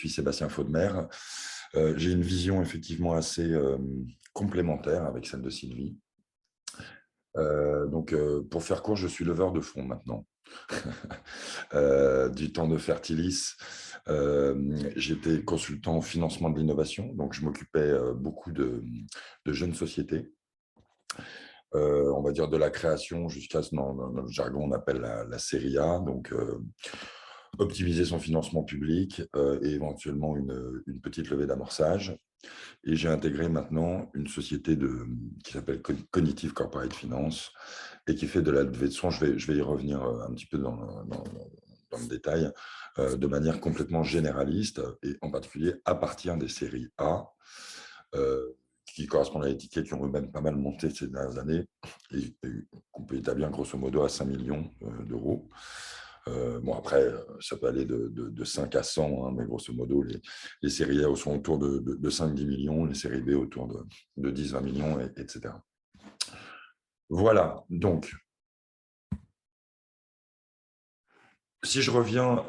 suis Sébastien Faudemer. J'ai une vision effectivement assez complémentaire avec celle de Sylvie. Pour faire court, je suis leveur de fonds maintenant. Du temps de Fertilis, j'étais consultant au financement de l'innovation, donc je m'occupais beaucoup de jeunes sociétés. On va dire de la création jusqu'à ce dans le jargon on appelle la série A, donc optimiser son financement public et éventuellement une petite levée d'amorçage. Et j'ai intégré maintenant une société qui s'appelle Cognitive Corporate Finance et qui fait de la levée de fonds. Je vais y revenir un petit peu dans le détail, de manière complètement généraliste et en particulier à partir des séries A, qui correspondent à l'étiquette, qui ont eux-mêmes pas mal monté ces dernières années et qu'on peut établir grosso modo à 5 millions d'euros. Bon, après, ça peut aller de 5 à 100, hein, mais grosso modo, les séries A sont autour de 5-10 millions, les séries B autour de 10-20 millions, etc. Voilà, donc, si je reviens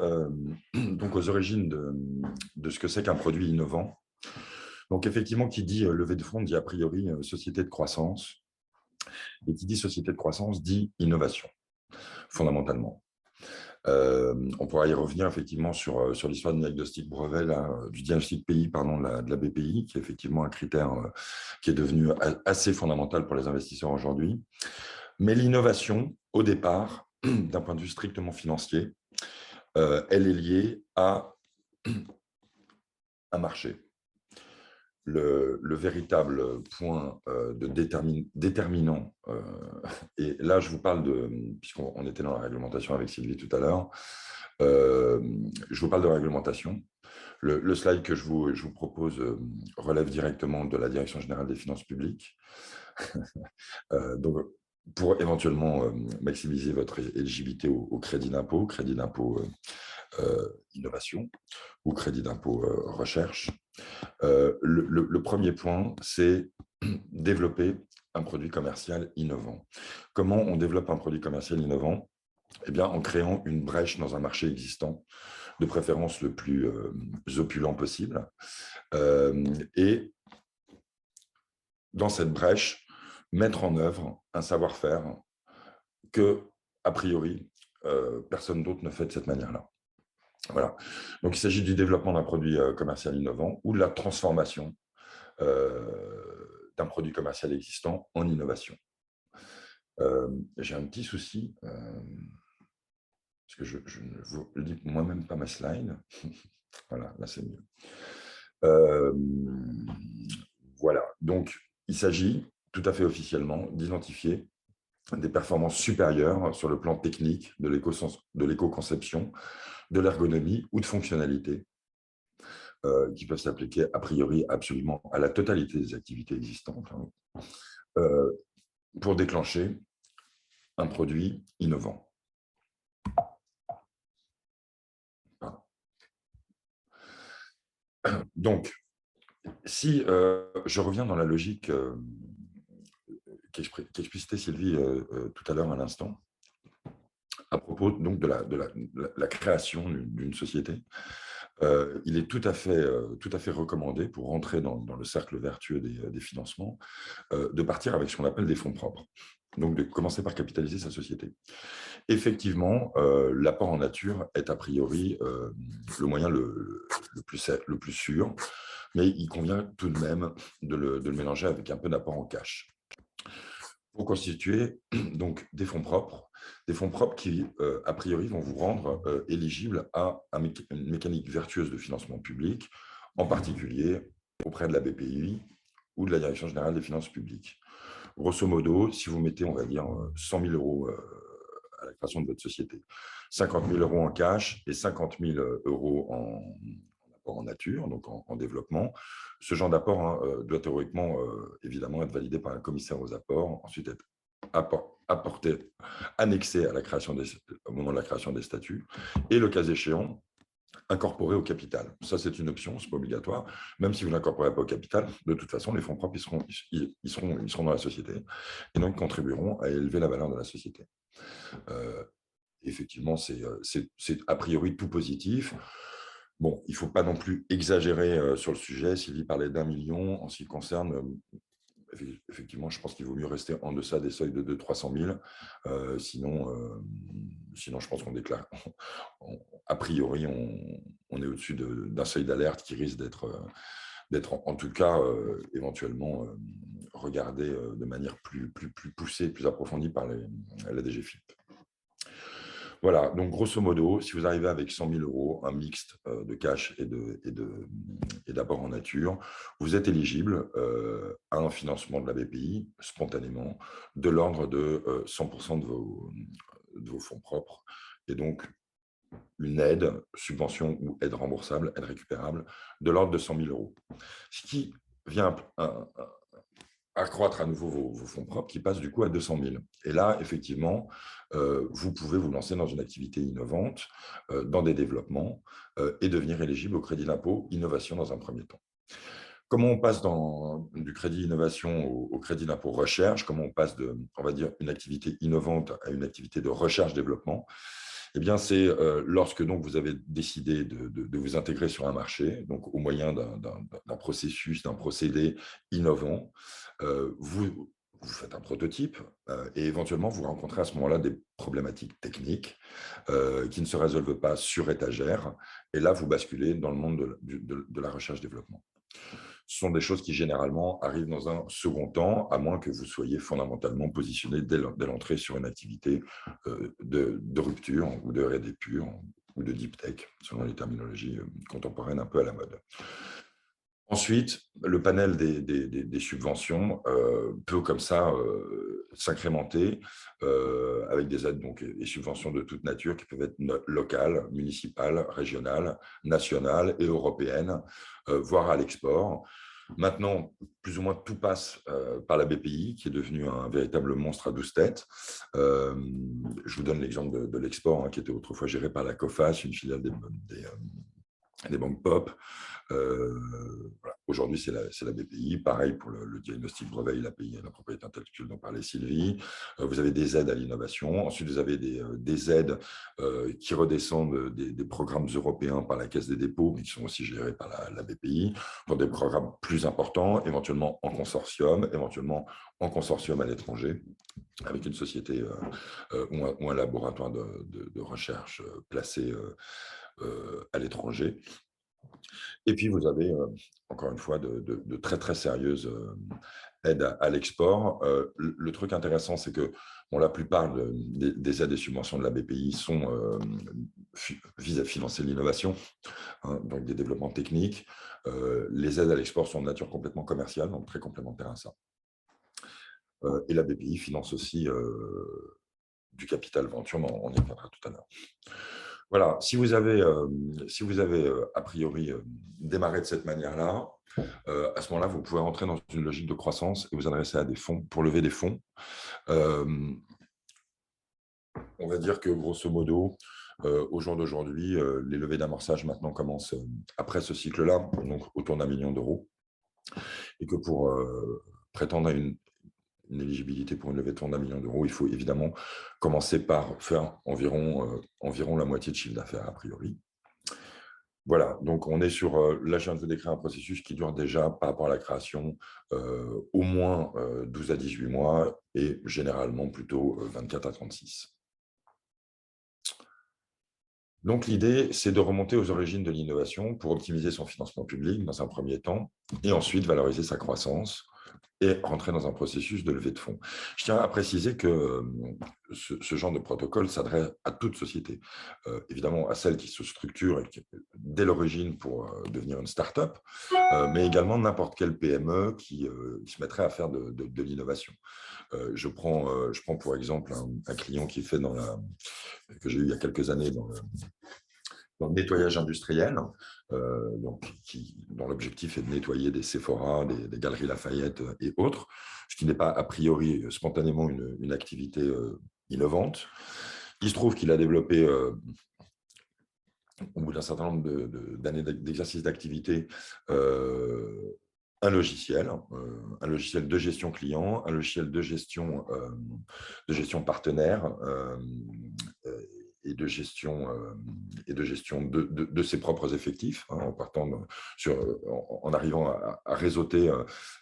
donc aux origines de ce que c'est qu'un produit innovant, donc effectivement, qui dit levée de fonds dit a priori société de croissance, et qui dit société de croissance dit innovation, fondamentalement. On pourra y revenir effectivement sur l'histoire du diagnostic brevet, du diagnostic pays, pardon, de la BPI, qui est effectivement un critère qui est devenu assez fondamental pour les investisseurs aujourd'hui. Mais l'innovation, au départ, d'un point de vue strictement financier, elle est liée à un marché. Le véritable point déterminant, et là je vous parle puisqu'on était dans la réglementation avec Sylvie tout à l'heure, je vous parle de réglementation. Le slide que je vous propose relève directement de la Direction générale des finances publiques. Donc, pour éventuellement maximiser votre éligibilité au crédit d'impôt innovation ou crédit d'impôt recherche. Le premier point, c'est développer un produit commercial innovant. Comment on développe un produit commercial innovant? Eh bien, en créant une brèche dans un marché existant, de préférence le plus opulent possible. Et dans cette brèche, mettre en œuvre un savoir-faire que, a priori, personne d'autre ne fait de cette manière-là. Voilà. Donc, il s'agit du développement d'un produit commercial innovant ou de la transformation d'un produit commercial existant en innovation. J'ai un petit souci, parce que je ne vous lis moi-même pas ma slide. Voilà, là c'est mieux. Voilà, donc il s'agit tout à fait officiellement d'identifier des performances supérieures sur le plan technique de l'éco-conception, de l'ergonomie ou de fonctionnalité, qui peuvent s'appliquer a priori absolument à la totalité des activités existantes, pour déclencher un produit innovant. Donc, si je reviens dans la logique qu'explicitait Sylvie tout à l'heure à l'instant, à propos donc de la création d'une société, il est tout à fait recommandé pour rentrer dans le cercle vertueux des financements, de partir avec ce qu'on appelle des fonds propres. Donc, de commencer par capitaliser sa société. Effectivement, l'apport en nature est a priori le moyen le plus sûr, mais il convient tout de même de le mélanger avec un peu d'apport en cash. Pour constituer donc des fonds propres qui, a priori, vont vous rendre éligible à une mécanique vertueuse de financement public, en particulier auprès de la BPI ou de la Direction générale des finances publiques. Grosso modo, si vous mettez, on va dire, 100 000 euros à la création de votre société, 50 000 euros en cash et 50 000 euros en nature, donc en développement. Ce genre d'apport doit théoriquement, évidemment, être validé par un commissaire aux apports, ensuite être annexé au moment de la création des statuts, et le cas échéant, incorporé au capital. Ça, c'est une option, ce n'est pas obligatoire. Même si vous ne l'incorporez pas au capital, de toute façon, les fonds propres, ils seront dans la société et donc contribueront à élever la valeur de la société. Effectivement, c'est a priori tout positif. Bon, il ne faut pas non plus exagérer sur le sujet. Sylvie parlait d'1 million. En ce qui concerne, effectivement, je pense qu'il vaut mieux rester en deçà des seuils de 200 000 300 000. Sinon, je pense qu'on déclare. A priori, on est au-dessus d'un seuil d'alerte qui risque d'être en tout cas éventuellement regardé de manière plus poussée, plus approfondie par la DGFiP. Voilà, donc grosso modo, si vous arrivez avec 100 000 €, un mixte de cash et d'apport en nature, vous êtes éligible à un financement de la BPI spontanément de l'ordre de 100% de vos fonds propres, et donc une aide, subvention ou aide remboursable, aide récupérable, de l'ordre de 100 000 €. Ce qui vient accroître à nouveau vos fonds propres, qui passent du coup à 200 000. Et là, effectivement, vous pouvez vous lancer dans une activité innovante, dans des développements, et devenir éligible au crédit d'impôt innovation dans un premier temps. Comment on passe du crédit innovation au crédit d'impôt recherche? Comment on passe de, on va dire, une activité innovante à une activité de recherche-développement? Eh bien, c'est lorsque donc, vous avez décidé de vous intégrer sur un marché, donc au moyen d'un processus, d'un procédé innovant, vous faites un prototype et éventuellement, vous rencontrez à ce moment-là des problématiques techniques qui ne se résolvent pas sur étagère. Et là, vous basculez dans le monde de la recherche-développement. Ce sont des choses qui, généralement, arrivent dans un second temps, à moins que vous soyez fondamentalement positionné dès l'entrée sur une activité de rupture ou de R&D pure ou de deep tech, selon les terminologies contemporaines un peu à la mode. Ensuite, le panel des subventions peut comme ça s'incrémenter avec des aides donc, et subventions de toute nature qui peuvent être locales, municipales, régionales, nationales et européennes, voire à l'export. Maintenant, plus ou moins tout passe par la BPI, qui est devenue un véritable monstre à 12 têtes. Je vous donne l'exemple de l'export, qui était autrefois géré par la COFAS, une filiale des banques pop. Voilà. Aujourd'hui, c'est la BPI. Pareil pour le diagnostic brevet, l'API, la propriété intellectuelle dont parlait Sylvie. Vous avez des aides à l'innovation. Ensuite, vous avez des aides qui redescendent des programmes européens par la Caisse des dépôts, mais qui sont aussi gérés par la BPI, pour des programmes plus importants, éventuellement en consortium à l'étranger, avec une société ou un laboratoire de recherche placé à l'étranger. Et puis, vous avez, encore une fois, de très, très sérieuses aides à l'export. Le truc intéressant, c'est que la plupart des aides et subventions de la BPI visent à financer l'innovation, donc des développements techniques. Les aides à l'export sont de nature complètement commerciale, donc très complémentaires à ça. Et la BPI finance aussi du capital venture, mais on y reviendra tout à l'heure. Voilà, si vous avez a priori démarré de cette manière-là, à ce moment-là, vous pouvez entrer dans une logique de croissance et vous adresser à des fonds pour lever des fonds. On va dire que grosso modo, au jour d'aujourd'hui, les levées d'amorçage maintenant commencent après ce cycle-là, donc autour d'1 million €. Et que pour prétendre à une éligibilité pour une levée de fonds d'1 million €, il faut évidemment commencer par faire environ la moitié de chiffre d'affaires, a priori. Voilà, donc on est sur, là je viens de vous décrire un processus qui dure déjà, par rapport à la création, au moins 12 à 18 mois et généralement plutôt 24 à 36. Donc l'idée, c'est de remonter aux origines de l'innovation pour optimiser son financement public dans un premier temps et ensuite valoriser sa croissance et rentrer dans un processus de levée de fonds. Je tiens à préciser que ce genre de protocole s'adresse à toute société, évidemment à celle qui se structure dès l'origine pour devenir une start-up, mais également n'importe quelle PME qui se mettrait à faire de l'innovation. Je prends pour exemple un client qui fait que j'ai eu il y a quelques années dans le nettoyage industriel, dont l'objectif est de nettoyer des Sephora, des Galeries Lafayette et autres, ce qui n'est pas a priori spontanément une activité innovante. Il se trouve qu'il a développé, au bout d'un certain nombre d'années d'exercice d'activité, un logiciel de gestion client, un logiciel de gestion partenaire, de gestion, de ses propres effectifs, hein, en arrivant à réseauter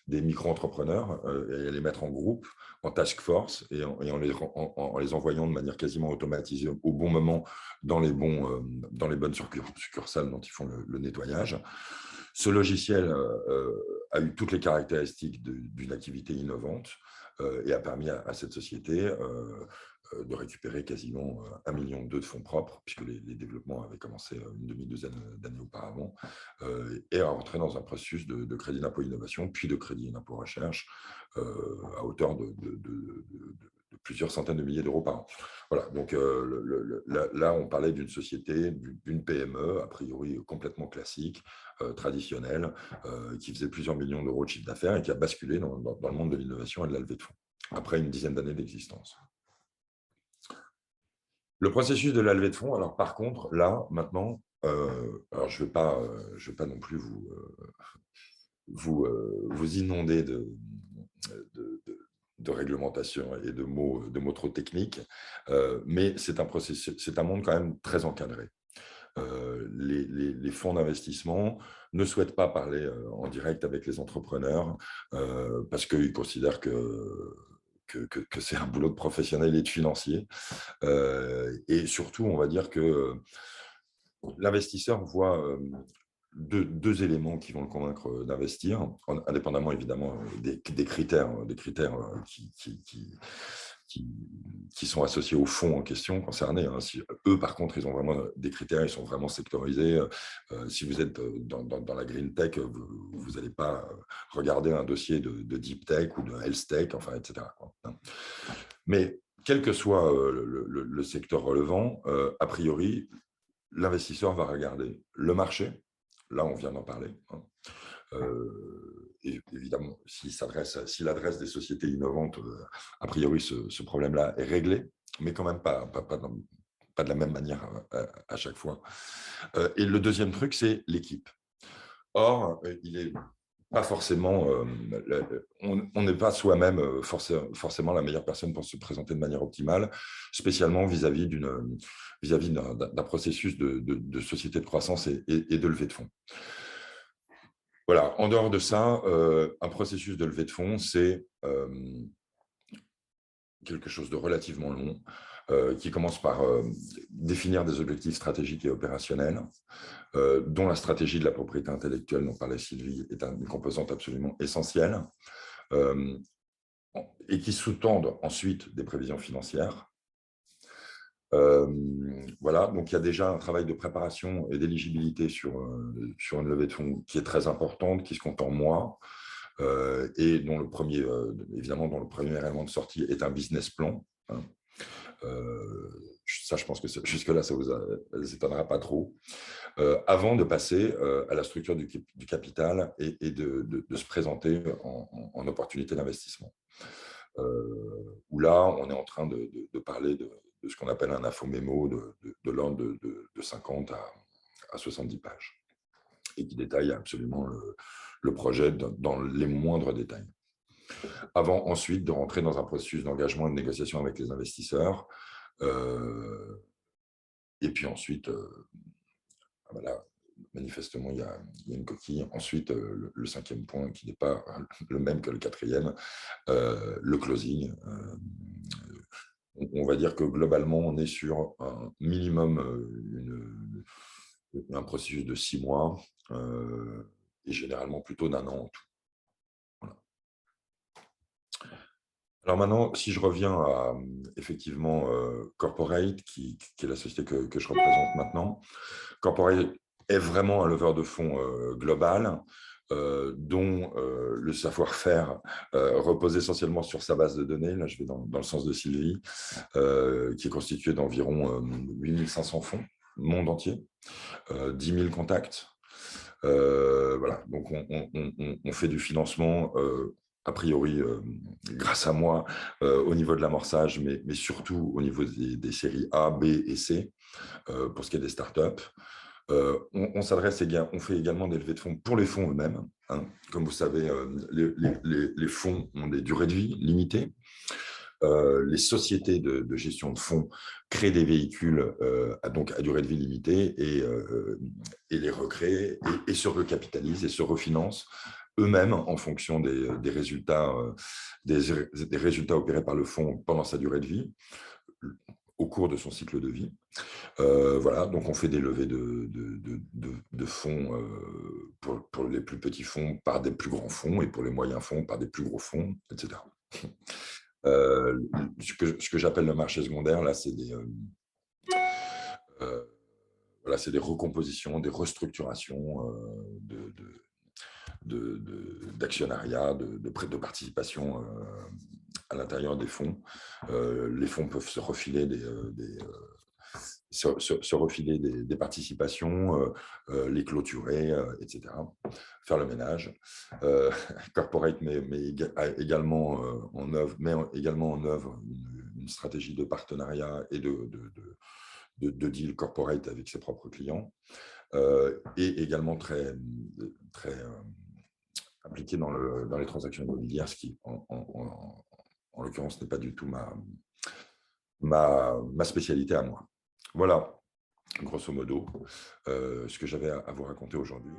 des micro-entrepreneurs et à les mettre en groupe, en task force, et en les envoyant de manière quasiment automatisée au bon moment dans les bonnes succursales dont ils font le nettoyage. Ce logiciel a eu toutes les caractéristiques d'une activité innovante et a permis à cette société de récupérer quasiment 1,2 million de fonds propres, puisque les développements avaient commencé une demi-douzaine d'années auparavant, et à rentrer dans un processus de crédit d'impôt innovation, puis de crédit d'impôt recherche, à hauteur de plusieurs centaines de milliers d'euros par an. Voilà, donc là, on parlait d'une société, d'une PME, a priori complètement classique, traditionnelle, qui faisait plusieurs millions d'euros de chiffre d'affaires et qui a basculé dans le monde de l'innovation et de la levée de fonds, après une dizaine d'années d'existence. Le processus de la levée de fonds, alors par contre, là, maintenant, alors je ne vais pas non plus vous inonder de réglementation et de mots trop techniques, mais c'est un monde quand même très encadré. Les fonds d'investissement ne souhaitent pas parler en direct avec les entrepreneurs parce qu'ils considèrent que c'est un boulot de professionnel et de financier. Et surtout, on va dire que l'investisseur voit deux éléments qui vont le convaincre d'investir, indépendamment évidemment des critères qui sont associés au fonds en question concerné. Hein. Si, eux, par contre, ils ont vraiment des critères, ils sont vraiment sectorisés. Si vous êtes dans la green tech, vous n'allez pas regarder un dossier de deep tech ou de health tech, enfin, etc. Quoi. Mais quel que soit le secteur relevant, a priori, l'investisseur va regarder le marché. Là, on vient d'en parler. Hein. Et évidemment, s'il adresse des sociétés innovantes, a priori, ce problème-là est réglé, mais quand même pas de la même manière à chaque fois. Et le deuxième truc, c'est l'équipe. Or, il est pas forcément, on n'est pas soi-même forcément la meilleure personne pour se présenter de manière optimale, spécialement vis-à-vis d'un processus de société de croissance et de levée de fonds. Voilà, en dehors de ça, un processus de levée de fonds, c'est quelque chose de relativement long, qui commence par définir des objectifs stratégiques et opérationnels, dont la stratégie de la propriété intellectuelle dont parlait Sylvie est une composante absolument essentielle, et qui sous-tendent ensuite des prévisions financières. Voilà, donc il y a déjà un travail de préparation et d'éligibilité sur une levée de fonds qui est très importante, qui se compte en mois, et dont évidemment, dont le premier élément de sortie est un business plan. Hein. Ça, je pense que jusque-là, ça ne vous étonnera pas trop. Avant de passer à la structure du capital et de se présenter en opportunité d'investissement. Où là, on est en train de parler de ce qu'on appelle un info-mémo de l'ordre de 50 à 70 pages, et qui détaille absolument le projet dans les moindres détails. Avant ensuite de rentrer dans un processus d'engagement et de négociation avec les investisseurs. Et puis ensuite, voilà, manifestement, il y a une coquille. Ensuite, le cinquième point, qui n'est pas le même que le quatrième, le closing. On va dire que globalement, on est sur un minimum, un processus de 6 mois, et généralement plutôt d'1 an en tout. Voilà. Alors maintenant, si je reviens à effectivement Corporate, qui est la société que je représente maintenant, Corporate est vraiment un leveur de fonds global, dont le savoir-faire repose essentiellement sur sa base de données. Là, je vais dans le sens de Sylvie, qui est constituée d'environ 8500 fonds, monde entier, 10 000 contacts. Voilà, donc on fait du financement a priori grâce à moi au niveau de l'amorçage, mais surtout au niveau des séries A, B et C, pour ce qui est des startups. On fait également des levées de fonds pour les fonds eux-mêmes. Hein. Comme vous savez, les fonds ont des durées de vie limitées. Les sociétés de gestion de fonds créent des véhicules donc à durée de vie limitée et les recréent et se recapitalisent et se refinancent eux-mêmes en fonction des résultats, des résultats opérés par le fonds pendant sa durée de vie, au cours de son cycle de vie. Voilà, donc on fait des levées de fonds pour les plus petits fonds par des plus grands fonds et pour les moyens fonds par des plus gros fonds, etc. Euh, ce que j'appelle le marché secondaire, là, euh, voilà, c'est des recompositions, des restructurations d'actionnariat, de participation à l'intérieur des fonds. Les fonds peuvent se refiler se refiler des participations, les clôturer, etc. Faire le ménage. Corporate également met également en œuvre une stratégie de partenariat et de deal corporate avec ses propres clients, et également très impliqué dans les transactions immobilières, ce qui, en l'occurrence, n'est pas du tout ma spécialité à moi. Voilà, grosso modo, ce que j'avais à vous raconter aujourd'hui.